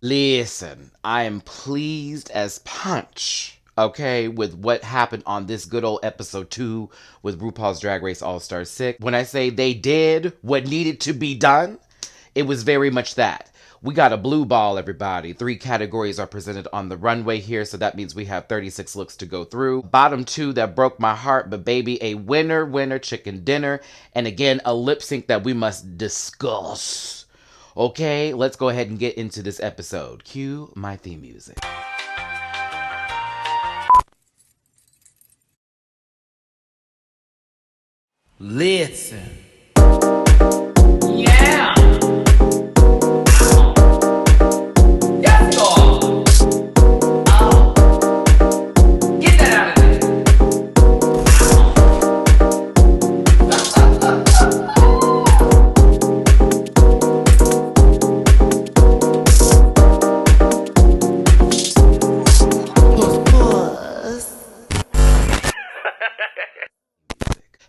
Listen, I am pleased as punch, okay, with what happened on this good old episode 2 with RuPaul's Drag Race All-Star 6. When I say they did what needed to be done, it was very much that. We got a blue ball, everybody. 3 categories are presented on the runway here, so that means we have 36 looks to go through. Bottom 2 that broke my heart, but baby, a winner chicken dinner, and again, a lip sync that we must discuss. Okay, let's go ahead and get into this episode. Cue my theme music. Listen. Yeah! Yes, Lord! Get that out of there!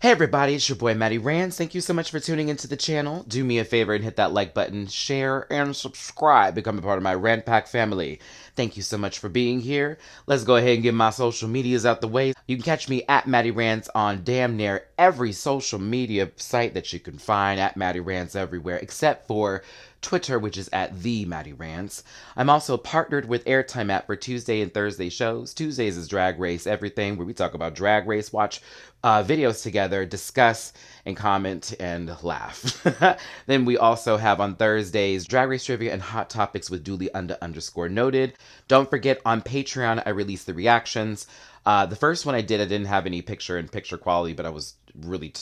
Hey everybody, it's your boy Matty Rants. Thank you so much for tuning into the channel. Do me a favor and hit that like button, share, and subscribe. Become a part of my Rant Pack family. Thank you so much for being here. Let's go ahead and get my social medias out the way. You can catch me at Matty Rants on damn near every social media site that you can find, at Matty Rants everywhere, except for Twitter, which is at the Matty Rants. I'm also partnered with Airtime app for Tuesday and Thursday shows. Tuesdays is Drag Race Everything, where we talk about Drag Race, watch videos together, discuss and comment and laugh. Then we also have on Thursdays Drag Race Trivia and Hot Topics with Dooley __ noted. Don't forget, on Patreon I release the reactions. The first one I didn't have any picture-in-picture quality, but I was really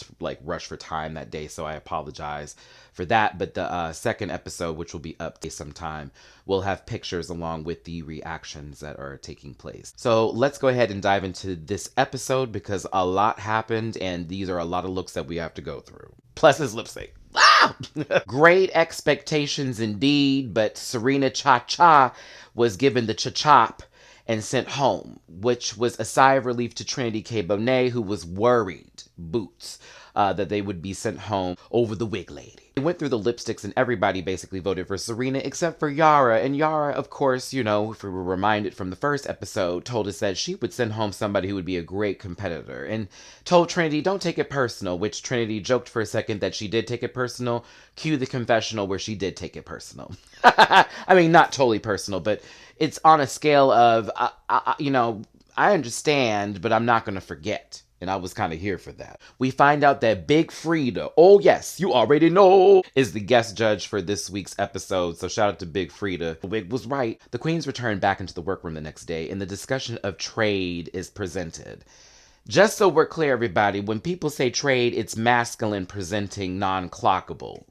rushed for time that day, so I apologize for that. But the second episode, which will be up sometime, will have pictures along with the reactions that are taking place. So let's go ahead and dive into this episode, because a lot happened and these are a lot of looks that we have to go through. Plus his lip sync. Ah! Great expectations indeed, but Serena Cha-Cha was given the cha-chop and sent home, which was a sigh of relief to Trinity K. Bonet, who was worried, boots, that they would be sent home over the wig lady. They went through the lipsticks and everybody basically voted for Serena except for Yara. And Yara, of course, you know, if we were reminded from the first episode, told us that she would send home somebody who would be a great competitor, and told Trinity, don't take it personal, which Trinity joked for a second that she did take it personal. Cue the confessional where she did take it personal. I mean, not totally personal, but it's on a scale of, you know, I understand, but I'm not going to forget. And I was kind of here for that. We find out that Big Frida, oh yes, you already know, is the guest judge for this week's episode. So shout out to Big Frida. The wig was right. The queens return back into the workroom the next day, and the discussion of trade is presented. Just so we're clear, everybody, when people say trade, it's masculine presenting non-clockable.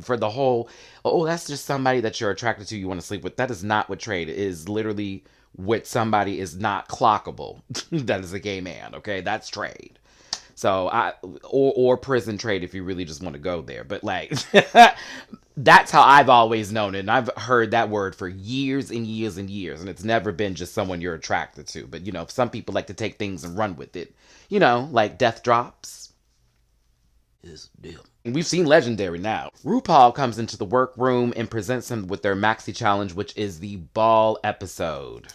For the whole, oh, that's just somebody that you're attracted to, you want to sleep with. That is not what trade is. Literally, what somebody is not clockable. That is a gay man, okay? That's trade. So, or prison trade if you really just want to go there. But that's how I've always known it. And I've heard that word for years and years and years. And it's never been just someone you're attracted to. But, you know, some people like to take things and run with it. You know, like death drops. Is deal. We've seen Legendary now. RuPaul comes into the workroom and presents them with their maxi challenge, which is the ball episode.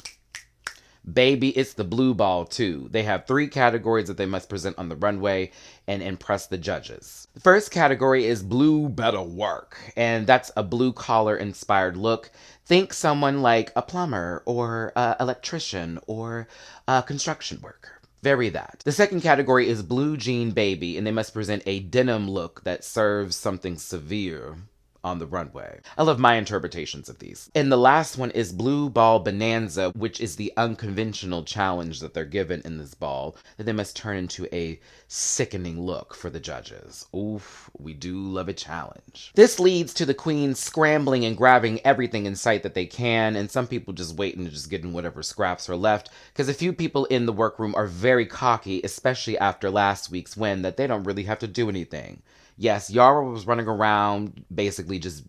Baby, it's the blue ball too. They have 3 categories that they must present on the runway and impress the judges. The first category is Blue Better Work, and that's a blue collar inspired look. Think someone like a plumber or an electrician or a construction worker. Very that. The second category is Blue Jean Baby, and they must present a denim look that serves something severe on the runway. I love my interpretations of these. And the last one is Blue Ball Bonanza, which is the unconventional challenge that they're given in this ball, that they must turn into a sickening look for the judges. Oof, we do love a challenge. This leads to the queens scrambling and grabbing everything in sight that they can, and some people just waiting to just getting whatever scraps are left, because a few people in the workroom are very cocky, especially after last week's win, that they don't really have to do anything. Yes, Yara was running around basically just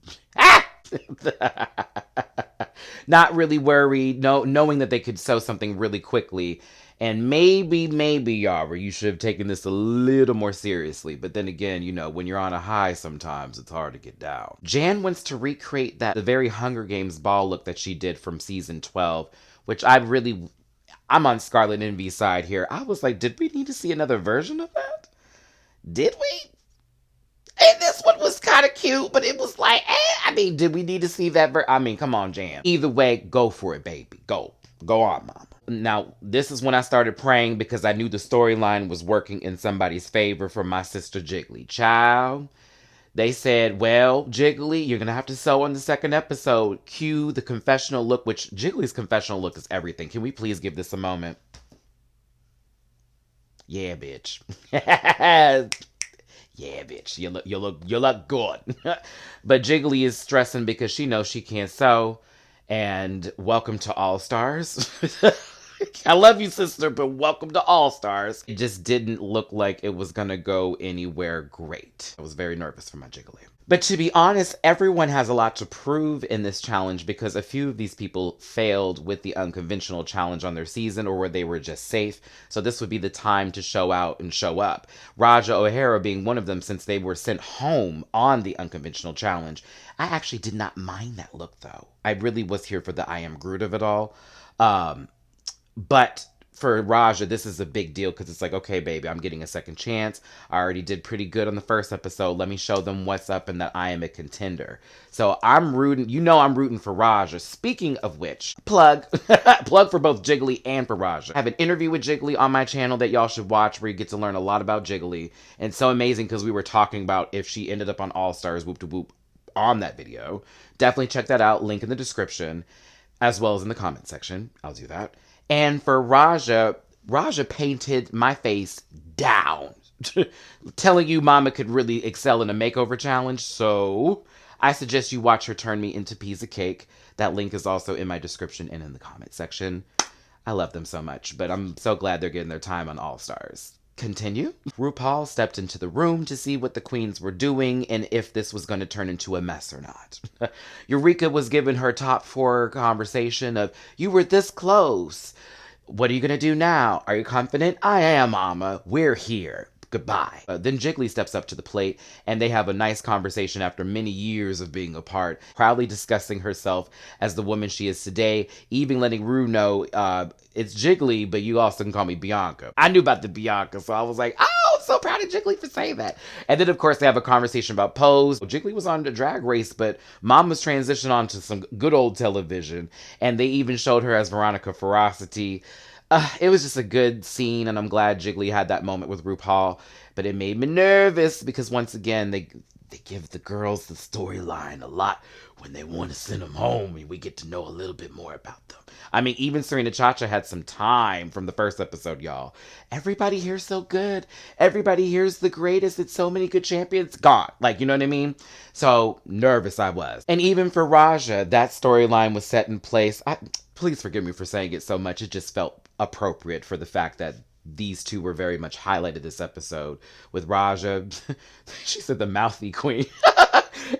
Not really worried, knowing that they could sew something really quickly. And maybe, Yara, you should have taken this a little more seriously. But then again, when you're on a high sometimes, it's hard to get down. Jan wants to recreate the very Hunger Games ball look that she did from season 12, which I'm on Scarlet Envy's side here. I was like, did we need to see another version of that? Did we? And this one was kind of cute, but it was like, did we need to see that? Come on, Jan. Either way, go for it, baby. Go on, mama. Now, this is when I started praying because I knew the storyline was working in somebody's favor for my sister Jiggly. Child, they said, well, Jiggly, you're going to have to sew on the second episode. Cue the confessional look, which Jiggly's confessional look is everything. Can we please give this a moment? Yeah, bitch. Yeah, bitch, you look good. But Jiggly is stressing because she knows she can't sew. And welcome to All Stars. I love you, sister, but welcome to All Stars. It just didn't look like it was gonna go anywhere great. I was very nervous for my Jiggly. But to be honest, everyone has a lot to prove in this challenge because a few of these people failed with the unconventional challenge on their season or where they were just safe. So this would be the time to show out and show up. Raja O'Hara being one of them since they were sent home on the unconventional challenge. I actually did not mind that look though. I really was here for the I am Groot of it all. But for Raja, this is a big deal because it's like, okay, baby, I'm getting a second chance. I already did pretty good on the first episode. Let me show them what's up and that I am a contender. So I'm rooting, I'm rooting for Raja. Speaking of which, plug for both Jiggly and for Raja. I have an interview with Jiggly on my channel that y'all should watch where you get to learn a lot about Jiggly. And so amazing because we were talking about if she ended up on All Stars, whoop to whoop, on that video. Definitely check that out. Link in the description as well as in the comment section. I'll do that. And for Raja painted my face down, telling you mama could really excel in a makeover challenge. So I suggest you watch her turn me into piece of cake. That link is also in my description and in the comment section. I love them so much, but I'm so glad they're getting their time on All Stars. Continue. RuPaul stepped into the room to see what the queens were doing and if this was going to turn into a mess or not. Eureka was given her top 4 conversation of, you were this close. What are you going to do now? Are you confident? I am, mama. We're here. Goodbye. Then Jiggly steps up to the plate, and they have a nice conversation after many years of being apart, proudly discussing herself as the woman she is today, even letting Rue know, it's Jiggly, but you also can call me Bianca. I knew about the Bianca, so I was like, oh, I'm so proud of Jiggly for saying that. And then, of course, they have a conversation about Pose. Jiggly was on the Drag Race, but Mama's transitioned on to some good old television, and they even showed her as Veronica Ferocity. It was just a good scene, and I'm glad Jiggly had that moment with RuPaul, but it made me nervous because once again, they give the girls the storyline a lot when they want to send them home, and we get to know a little bit more about them. Even Serena Chacha had some time from the first episode, y'all. Everybody here's so good. Everybody here's the greatest. It's so many good champions. Gone. You know what I mean? So nervous I was. And even for Raja, that storyline was set in place. Please forgive me for saying it so much. It just felt appropriate for the fact that these two were very much highlighted this episode. With Raja, she said the mouthy queen.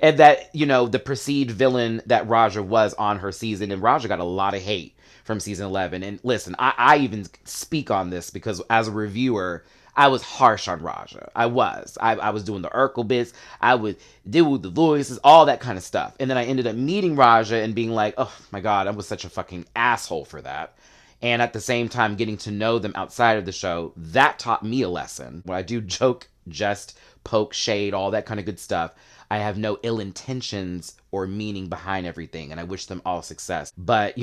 And that, the perceived villain that Raja was on her season. And Raja got a lot of hate from season 11. And listen, I even speak on this because as a reviewer, I was harsh on Raja. I was doing the Urkel bits. I would deal with the voices, all that kind of stuff. And then I ended up meeting Raja and being like, oh my God, I was such a fucking asshole for that. And at the same time, getting to know them outside of the show, that taught me a lesson. When I do joke, jest, poke, shade, all that kind of good stuff, I have no ill intentions or meaning behind everything, and I wish them all success. But,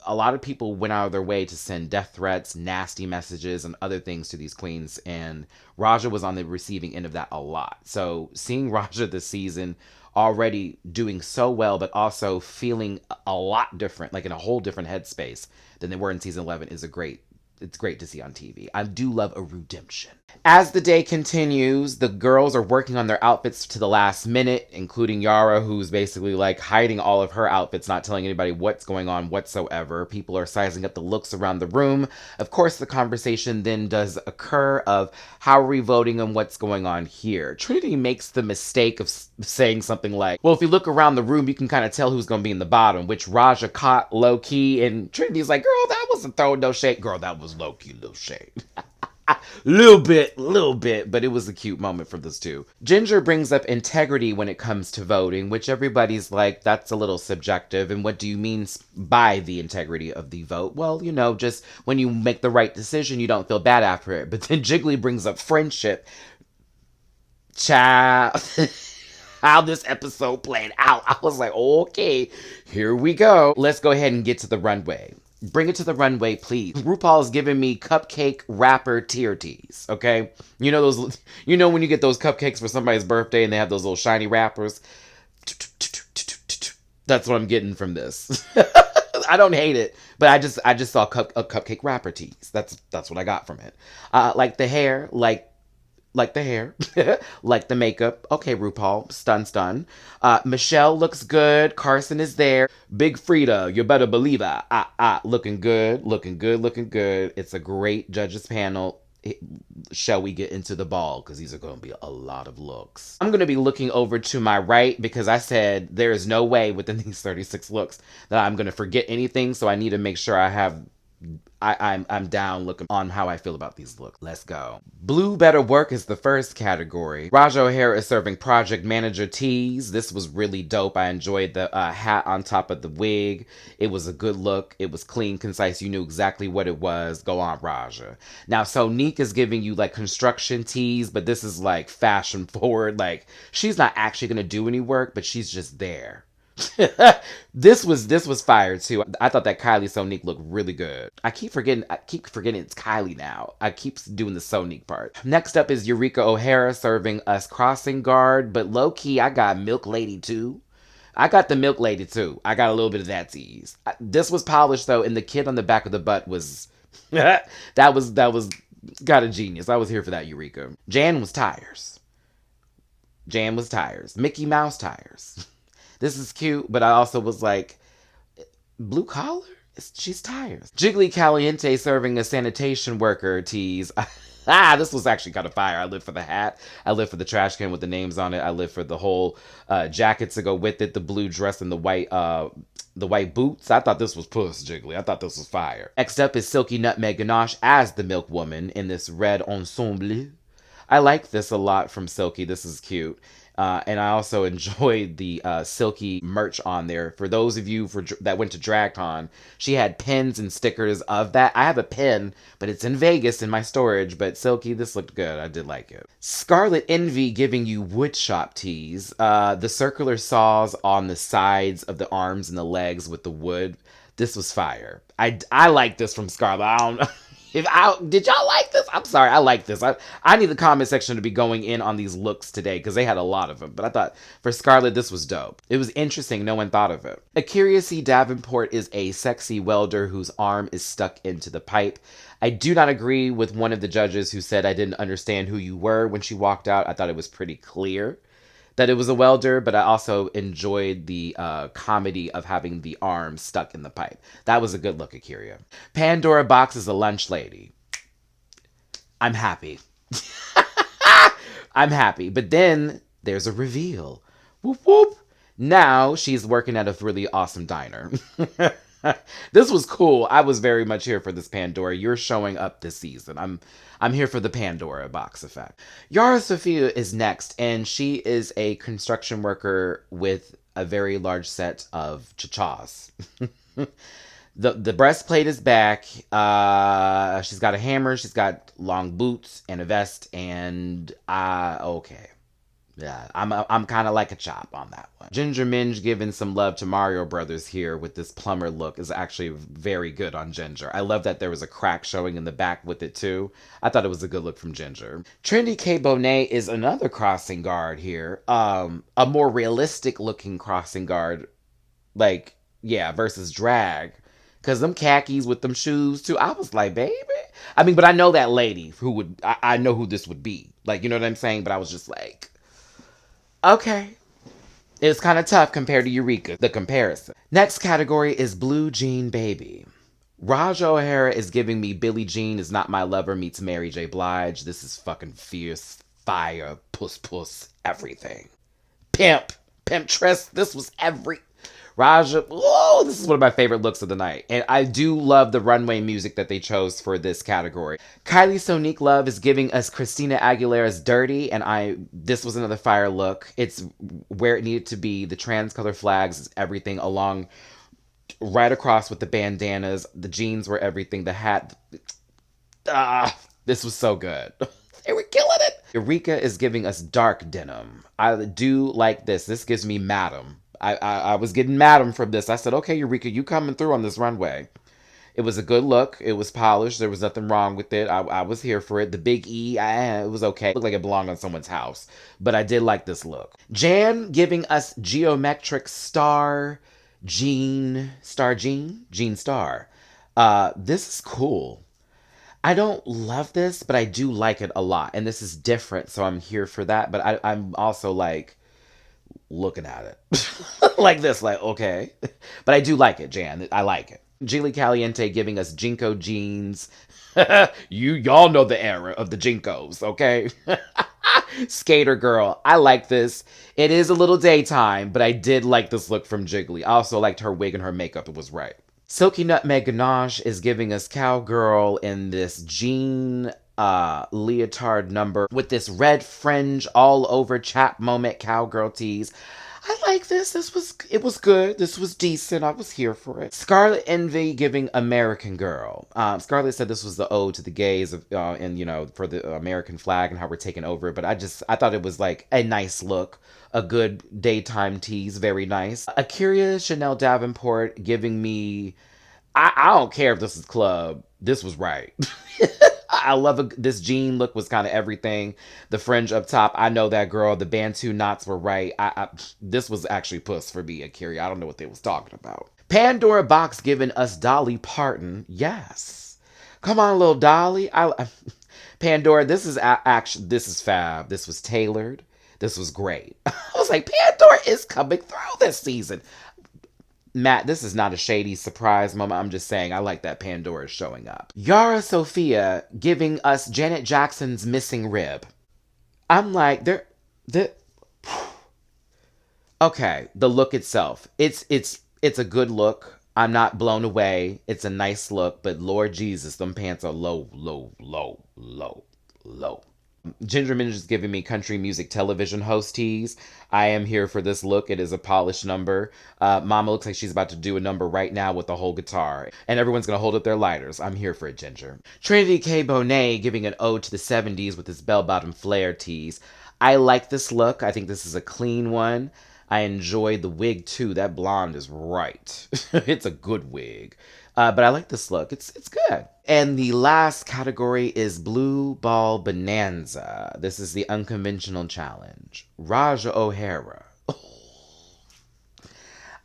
a lot of people went out of their way to send death threats, nasty messages, and other things to these queens, and Raja was on the receiving end of that a lot. So seeing Raja this season already doing so well, but also feeling a lot different, in a whole different headspace than they were in season 11 it's great to see on TV. I do love a redemption. As the day continues, the girls are working on their outfits to the last minute, including Yara, who's basically like hiding all of her outfits, not telling anybody what's going on whatsoever. People are sizing up the looks around the room. Of course, the conversation then does occur of how are we voting and what's going on here. Trinity makes the mistake of saying something like, well, if you look around the room, you can kind of tell who's going to be in the bottom, which Raja caught low key. And Trinity's like, girl, that wasn't throwing no shade. Girl, that was low key, little shade. Little bit, but it was a cute moment for this too. Ginger brings up integrity when it comes to voting, which everybody's like, that's a little subjective. And what do you mean by the integrity of the vote? Well, just when you make the right decision, you don't feel bad after it. But then Jiggly brings up friendship. Child. How this episode played out. I was like, okay, here we go. Let's go ahead and get to the runway. Bring it to the runway, please. RuPaul's giving me cupcake wrapper tier teas, okay? You know those, when you get those cupcakes for somebody's birthday and they have those little shiny wrappers? That's what I'm getting from this. I don't hate it, but I just saw a cupcake wrapper teas. That's what I got from it. Like the hair, like the hair, like the makeup. Okay, RuPaul, stun. Michelle looks good. Carson is there. Big Frida, you better believe it. Looking good. It's a great judges panel. Shall we get into the ball? Because these are going to be a lot of looks. I'm going to be looking over to my right because I said there is no way within these 36 looks that I'm going to forget anything. So I need to make sure I'm down looking on how I feel about these looks. Let's go. Blue Better Work is the first category. Raja O'Hara is serving project manager teas. This was really dope. I enjoyed the hat on top of the wig. It was a good look. It was clean, concise. You knew exactly what it was. Go on, Raja. Now, Sonique is giving you like construction teas, but this is like fashion forward. Like she's not actually going to do any work, but she's just there. This was fire too. I thought that Kylie Sonique looked really good. I keep forgetting it's Kylie now. I keep doing the Sonique part. Next up is Eureka O'Hara serving us crossing guard, but low key I got Milk Lady too. I got the Milk Lady too. I got a little bit of that tease. This was polished though, and the kid on the back of the butt was that was got a genius. I was here for that, Eureka. Jan was tires. Mickey Mouse tires. This is cute, but I also was like, blue collar? She's tired. Jiggly Caliente serving a sanitation worker tease. This was actually kind of fire. I live for the hat. I live for the trash can with the names on it. I live for the whole jackets to go with it, the blue dress and the white boots. I thought this was puss, Jiggly. I thought this was fire. Next up is Silky Nutmeg Ganache as the Milk Woman in this red ensemble. I like this a lot from Silky. This is cute. And I also enjoyed the Silky merch on there. For those of you that went to DragCon, she had pins and stickers of that. I have a pin, but it's in Vegas in my storage. But Silky, this looked good. I did like it. Scarlet Envy giving you woodshop tees. The circular saws on the sides of the arms and the legs with the wood. This was fire. I like this from Scarlet. I don't know. Did y'all like this? I'm sorry, I like this. I need the comment section to be going in on these looks today because they had a lot of them. But I thought for Scarlet, this was dope. It was interesting. No one thought of it. Akira C. Davenport is a sexy welder whose arm is stuck into the pipe. I do not agree with one of the judges who said I didn't understand who you were when she walked out. I thought it was pretty clear that it was a welder, but I also enjoyed the comedy of having the arm stuck in the pipe. That was a good look, Akira. Pandora Box is a lunch lady. I'm happy. I'm happy. But then there's a reveal. Whoop, whoop. Now she's working at a really awesome diner. This was cool. I was very much here for this Pandora. You're showing up this season. I'm here for the Pandora Box effect. Yara Sofia is next, and she is a construction worker with a very large set of cha-chas. The breastplate is back. She's got a hammer. She's got long boots and a vest, and okay. Yeah, I'm kind of like a chop on that one. Ginger Minge giving some love to Mario Brothers here with this plumber look is actually very good on Ginger. I love that there was a crack showing in the back with it too. I thought it was a good look from Ginger. Trinity K. Bonet is another crossing guard here. A more realistic looking crossing guard, versus drag. Because them khakis with them shoes too. I was like, baby. I mean, but I know that lady who would, I know who this would be. Like, you know what I'm saying? But I was just like, okay. It's kind of tough compared to Eureka, the comparison. Next category is Blue Jean Baby. Raja O'Hara is giving me Billie Jean is Not My Lover meets Mary J. Blige. This is fucking fierce, fire, puss, everything. Pimp, Tress. This was Raja. Oh, this is one of my favorite looks of the night. And I do love the runway music that they chose for this category. Kylie Sonique Love is giving us Christina Aguilera's Dirty. And this was another fire look. It's where it needed to be. The trans color flags, everything along right across with the bandanas. The jeans were everything. The hat. This was so good. They were killing it. Eureka is giving us dark denim. I do like this. This gives me Madam. I was getting Madam from this. I said, okay, Eureka, you coming through on this runway. It was a good look. It was polished. There was nothing wrong with it. I was here for it. The big E, it was okay. It looked like it belonged on someone's house. But I did like this look. Jan giving us Geometric Star Jean Star. This is cool. I don't love this, but I do like it a lot. And this is different, so I'm here for that. But I'm also like looking at it like this, like, okay. But I do like it, Jan. I like it. Gilly Caliente giving us Jinko jeans. Y'all know the era of the Jinkos, okay? Skater girl. I like this. It is a little daytime, but I did like this look from Jiggly. I also liked her wig and her makeup. It was right. Silky Nutmeg Ganache is giving us cowgirl in this jean leotard number with this red fringe all over chap moment cowgirl tees. I like this. It was good. This was decent. I was here for it. Scarlet Envy giving American Girl. Scarlet said this was the ode to the gays of, and for the American flag and how we're taking over it. But I thought it was like a nice look. A good daytime tease. Very nice. Akira Chanel Davenport giving me, I don't care if this is club. This was right. I love this jean look was kind of everything. The fringe up top, I know that girl. The Bantu knots were right. This was actually puss for me, Akira. I don't know what they was talking about. Pandora Box giving us Dolly Parton. Yes. Come on, little Dolly. Pandora, this is this is fab. This was tailored. This was great. I was like, Pandora is coming through this season. Matt, this is not a shady surprise moment. I'm just saying I like that Pandora is showing up. Yara Sophia giving us Janet Jackson's Missing Rib. I'm like, okay, the look itself. It's a good look. I'm not blown away. It's a nice look, but Lord Jesus, them pants are low. Ginger Minge is giving me country music television host tees. I am here for this look. It is a polished number. Mama looks like she's about to do a number right now with the whole guitar. And everyone's going to hold up their lighters. I'm here for it, Ginger. Trinity K. Bonet giving an ode to the 70s with this bell-bottom flare tees. I like this look. I think this is a clean one. I enjoyed the wig too. That blonde is right. It's a good wig. But I like this look. It's good. And the last category is Blue Ball Bonanza. This is the Unconventional Challenge. Raja O'Hara.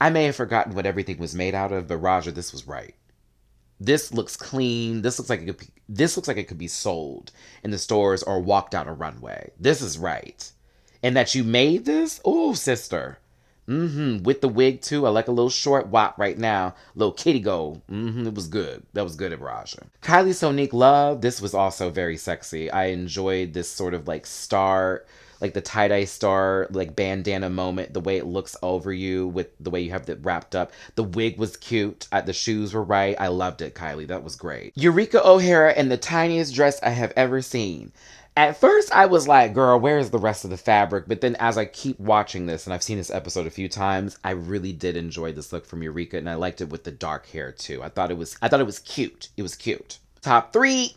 I may have forgotten what everything was made out of, but Raja, this was right. This looks clean. This looks like it could be sold in the stores or walked down a runway. This is right. And that you made this? Oh, sister. With the wig too. I like a little short wop right now. Little kitty go. It was good. That was good at Raja. Kylie Sonique Love. This was also very sexy. I enjoyed this sort of like star, like the tie-dye star, like bandana moment. The way it looks over you with the way you have it wrapped up. The wig was cute. The shoes were right. I loved it, Kylie. That was great. Eureka O'Hara in the tiniest dress I have ever seen. At first, I was like, girl, where's the rest of the fabric? But then as I keep watching this, and I've seen this episode a few times, I really did enjoy this look from Eureka, and I liked it with the dark hair, too. I thought it was cute. It was cute. Top 3,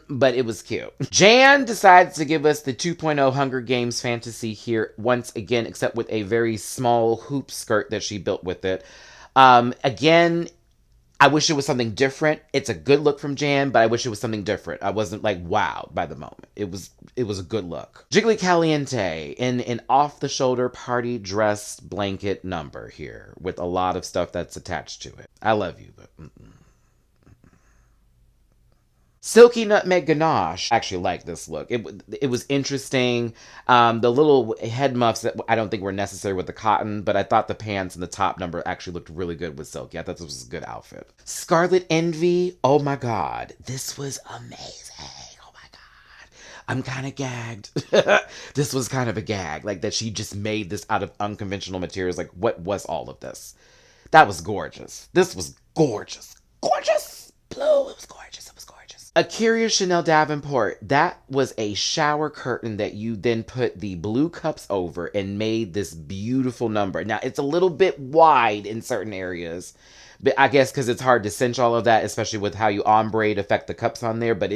but it was cute. Jan decides to give us the 2.0 Hunger Games fantasy here once again, except with a very small hoop skirt that she built with it. Again, I wish it was something different. It's a good look from Jan, but I wish it was something different. I wasn't like wowed by the moment. It was a good look. Jiggly Caliente in an off-the-shoulder party dress blanket number here with a lot of stuff that's attached to it. I love you, but Silky Nutmeg Ganache. I actually like this look. It was interesting. The little head muffs that I don't think were necessary with the cotton, but I thought the pants and the top number actually looked really good with Silky. I thought this was a good outfit. Scarlet Envy. Oh my God. This was amazing. Oh my God. I'm kind of gagged. This was kind of a gag. Like that she just made this out of unconventional materials. Like what was all of this? That was gorgeous. This was gorgeous. Gorgeous. Blue. It was gorgeous. It was gorgeous. Akira Chanel Davenport, that was a shower curtain that you then put the blue cups over and made this beautiful number. Now, it's a little bit wide in certain areas, but I guess because it's hard to cinch all of that, especially with how you ombre affect the cups on there, but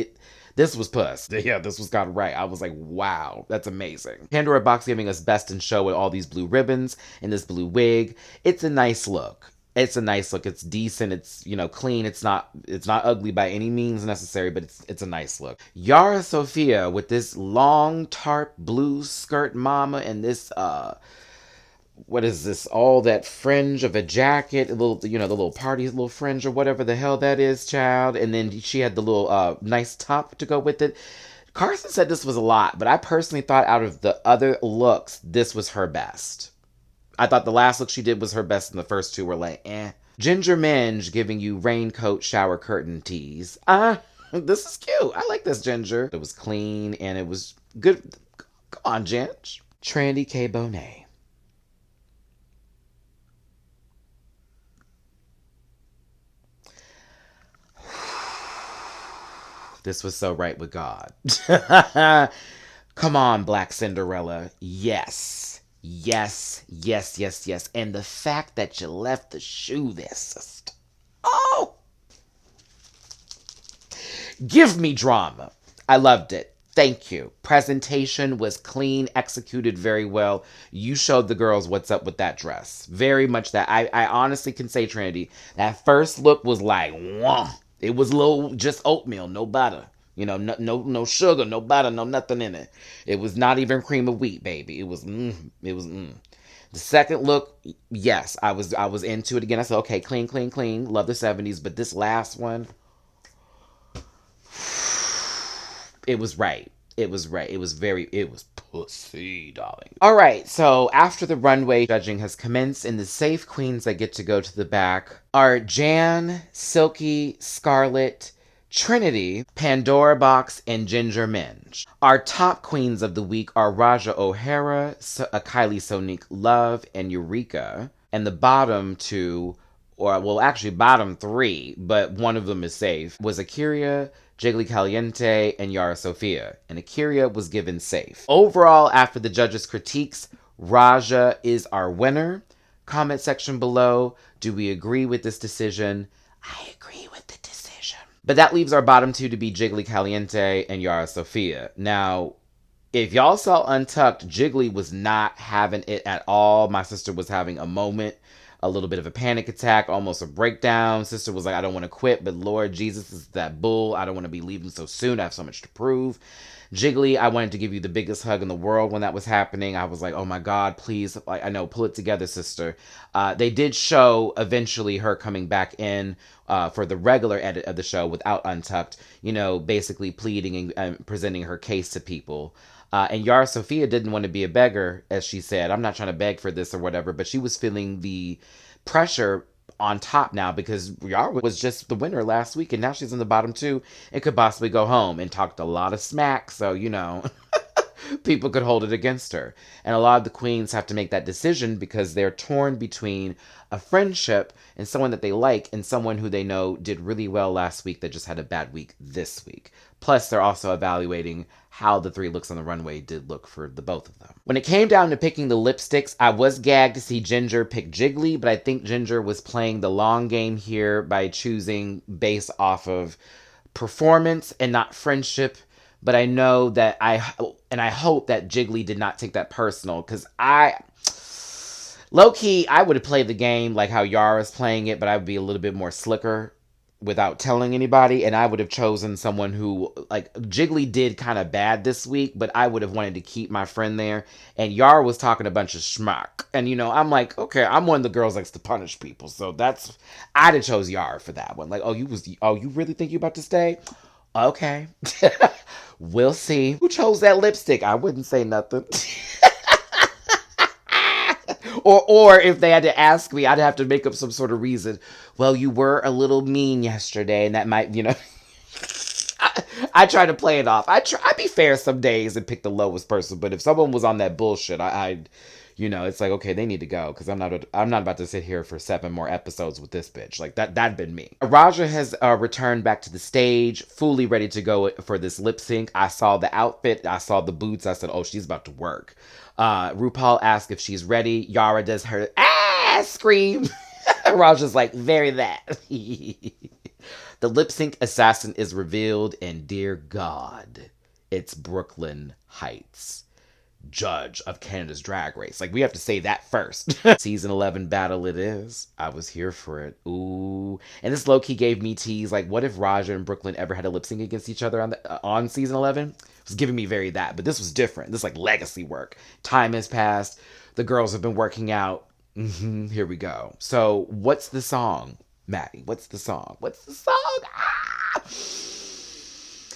this was puss. Yeah, this was got right. I was like, wow, that's amazing. Pandora Box giving us best in show with all these blue ribbons and this blue wig. It's a nice look. It's a nice look. It's decent. It's, clean. It's not ugly by any means necessary, but it's a nice look. Yara Sofia with this long tarp blue skirt mama and this, what is this? All that fringe of a jacket, a little, the little party, little fringe or whatever the hell that is, child. And then she had the little, nice top to go with it. Carson said this was a lot, but I personally thought out of the other looks, this was her best. I thought the last look she did was her best, and the first two were like, eh. Ginger Minge giving you raincoat shower curtain tees. This is cute. I like this Ginger. It was clean, and it was good. Come on, Ginge. Trandy K. Bonet. This was so right with God. Come on, Black Cinderella. Yes. Yes, yes, yes, yes. And the fact that you left the shoe there, sister. Oh! Give me drama. I loved it. Thank you. Presentation was clean, executed very well. You showed the girls what's up with that dress. Very much that. I honestly can say, Trinity, that first look was like, whoa. It was little, just oatmeal, no butter. No sugar, no butter, no nothing in it. It was not even cream of wheat, baby. It was. The second look, yes, I was into it again. I said, okay, clean, clean, clean. Love the 70s, but this last one, it was right. It was right. It was pussy, darling. All right, so after the runway judging has commenced and the safe queens that get to go to the back are Jan, Silky, Scarlet, Trinity, Pandora Box, and Ginger Minge. Our top queens of the week are Raja O'Hara, Kylie Sonique Love, and Eureka. And the bottom two, actually bottom three, but one of them is safe, was Akira, Jiggly Caliente, and Yara Sofia. And Akira was given safe. Overall, after the judges' critiques, Raja is our winner. Comment section below. Do we agree with this decision? I agree with the decision. But that leaves our bottom two to be Jiggly Caliente and Yara Sofia. Now, if y'all saw Untucked, Jiggly was not having it at all. My sister was having a moment, a little bit of a panic attack, almost a breakdown. Sister was like, I don't want to quit, but Lord Jesus, is that bull. I don't want to be leaving so soon. I have so much to prove. Jiggly, I wanted to give you the biggest hug in the world when that was happening. I was like, oh my God, please. I know, pull it together, sister. They did show eventually her coming back in for the regular edit of the show without Untucked, basically pleading and presenting her case to people. And Yara Sofia didn't want to be a beggar, as she said. I'm not trying to beg for this or whatever, but she was feeling the pressure on top now because Yara was just the winner last week and now she's in the bottom two and could possibly go home, and talked a lot of smack, so people could hold it against her. And a lot of the queens have to make that decision because they're torn between a friendship and someone that they like and someone who they know did really well last week that just had a bad week this week. Plus, they're also evaluating how the three looks on the runway did look for the both of them. When it came down to picking the lipsticks, I was gagged to see Ginger pick Jiggly, but I think Ginger was playing the long game here by choosing based off of performance and not friendship. But I know that I hope that Jiggly did not take that personal, because low-key, I would have played the game like how Yara's playing it, but I would be a little bit more slicker. without telling anybody, and I would have chosen someone who, like, Jiggly did kind of bad this week, but I would have wanted to keep my friend there. And Yara was talking a bunch of schmuck, and I'm like, okay, I'm one of the girls that likes to punish people, so I'd have chose Yara for that one. Like, you really think you about to stay? Okay, we'll see. Who chose that lipstick? I wouldn't say nothing. Or if they had to ask me, I'd have to make up some sort of reason. Well, you were a little mean yesterday, and that might, I try to play it off. I'd be fair some days and pick the lowest person, but if someone was on that bullshit, it's like, okay, they need to go, because I'm not about to sit here for 7 more episodes with this bitch. Like, that'd been me. Raja has returned back to the stage, fully ready to go for this lip sync. I saw the outfit, I saw the boots, I said, oh, she's about to work. RuPaul asked if she's ready. Yara does her scream. Raja's like, very that. The lip sync assassin is revealed, and dear God, it's Brooklyn Heights, judge of Canada's Drag Race. Like, we have to say that first. Season 11 battle it is. I was here for it. Ooh. And this low-key gave me tease. Like, what if Raja and Brooklyn ever had a lip sync against each other on season 11? It was giving me very that. But this was different. This is like legacy work. Time has passed. The girls have been working out. Here we go. So, what's the song, Matty? What's the song? Ah!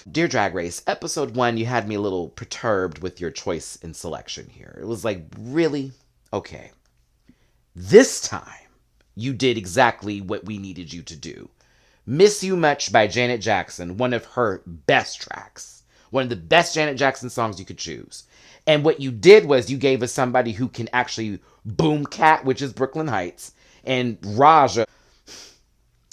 Dear Drag Race, episode 1, you had me a little perturbed with your choice in selection here. It was like, really? Okay. This time, you did exactly what we needed you to do. Miss You Much by Janet Jackson, one of her best tracks. One of the best Janet Jackson songs you could choose. And what you did was you gave us somebody who can actually boom cat, which is Brooklyn Heights, and Raja.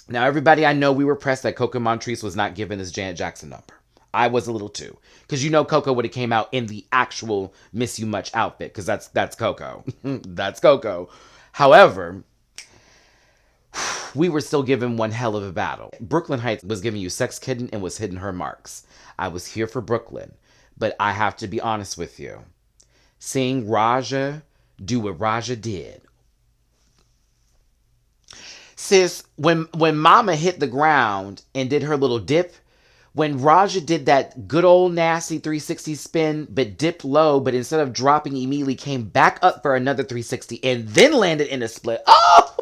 Now, everybody, I know we were pressed that Coco Montrese was not given this Janet Jackson number. I was a little too. Because Coco would have came out in the actual Miss You Much outfit. Because that's Coco. That's Coco. However, we were still given one hell of a battle. Brooklyn Heights was giving you Sex Kitten and was hitting her marks. I was here for Brooklyn. But I have to be honest with you. Seeing Raja do what Raja did. Sis, when Mama hit the ground and did her little dip, when Raja did that good old nasty 360 spin, but dipped low, but instead of dropping immediately came back up for another 360 and then landed in a split. Oh!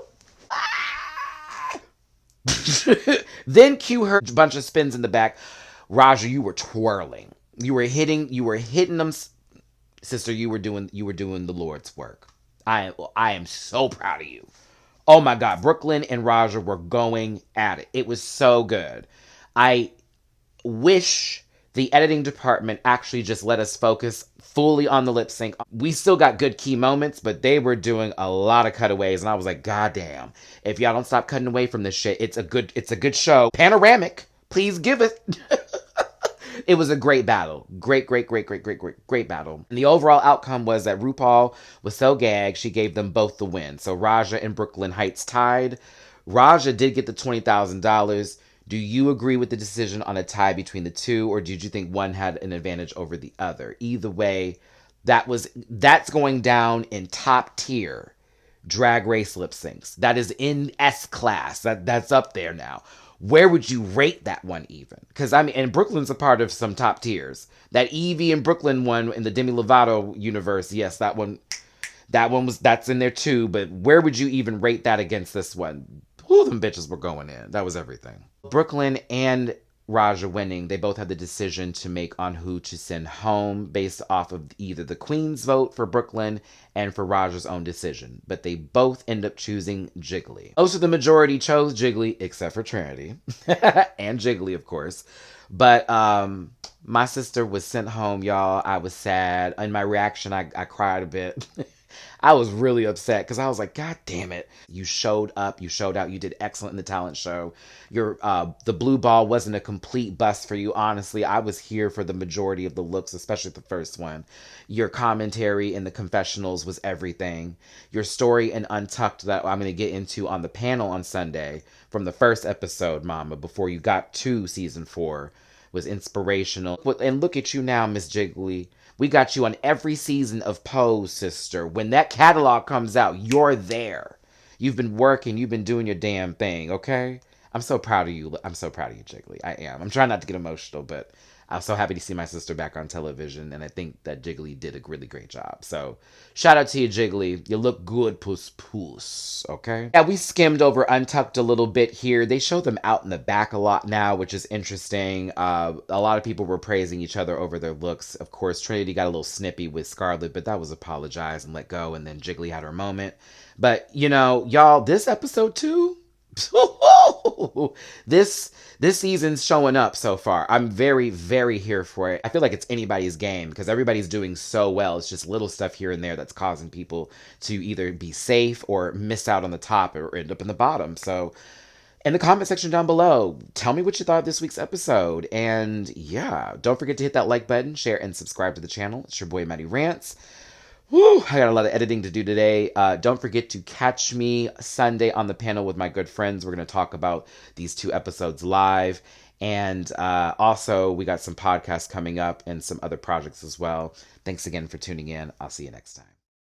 Then cue her bunch of spins in the back. Raja, you were twirling. You were hitting them. Sister, you were doing the Lord's work. I am so proud of you. Oh my God, Brooklyn and Raja were going at it. It was so good. I wish the editing department actually just let us focus fully on the lip sync. We still got good key moments, but they were doing a lot of cutaways, and I was like, God damn. If y'all don't stop cutting away from this shit, it's a good show. Panoramic, please give it. It was a great battle. Great battle. And the overall outcome was that RuPaul was so gagged, she gave them both the win. So Raja and Brooklyn Heights tied. Raja did get the $20,000. Do you agree with the decision on a tie between the two, or did you think one had an advantage over the other? Either way, that's going down in top tier Drag Race lip syncs. That is in S class. That's up there now. Where would you rate that one even? Because, and Brooklyn's a part of some top tiers. That Evie and Brooklyn one in the Demi Lovato universe, yes, that's in there too, but where would you even rate that against this one? Ooh, them bitches were going in. That was everything. Brooklyn and Raja winning, they both had the decision to make on who to send home based off of either the Queen's vote for Brooklyn and for Raja's own decision. But they both end up choosing Jiggly. Most of the majority chose Jiggly, except for Trinity. And Jiggly, of course. But my sister was sent home, y'all. I was sad. In my reaction, I cried a bit. I was really upset because I was like, God damn it. You showed up, you showed out, you did excellent in the talent show. The blue ball wasn't a complete bust for you, honestly. I was here for the majority of the looks, especially the first one. Your commentary in the confessionals was everything. Your story in Untucked that I'm going to get into on the panel on Sunday from the first episode, Mama, before you got to season 4 was inspirational. And look at you now, Miss Jiggly. We got you on every season of Pose, sister. When that catalog comes out, you're there. You've been working. You've been doing your damn thing, okay? I'm so proud of you. I'm so proud of you, Jiggly. I am. I'm trying not to get emotional, but I'm so happy to see my sister back on television, and I think that Jiggly did a really great job. So, shout out to you, Jiggly. You look good, puss puss. Okay. Yeah, we skimmed over Untucked a little bit here. They show them out in the back a lot now, which is interesting. A lot of people were praising each other over their looks. Of course, Trinity got a little snippy with Scarlett, but that was apologize and let go. And then Jiggly had her moment. But y'all, this episode too. this this season's showing up so far. I'm very, very here for it. I feel like it's anybody's game because everybody's doing so well. It's just little stuff here and there that's causing people to either be safe or miss out on the top or end up in the bottom. So in the comment section down below, tell me what you thought of this week's episode. And yeah, don't forget to hit that like button, share, and subscribe to the channel. It's your boy, Matty Rants. Woo, I got a lot of editing to do today. Don't forget to catch me Sunday on the panel with my good friends. We're going to talk about these 2 episodes live. And also, we got some podcasts coming up and some other projects as well. Thanks again for tuning in. I'll see you next time.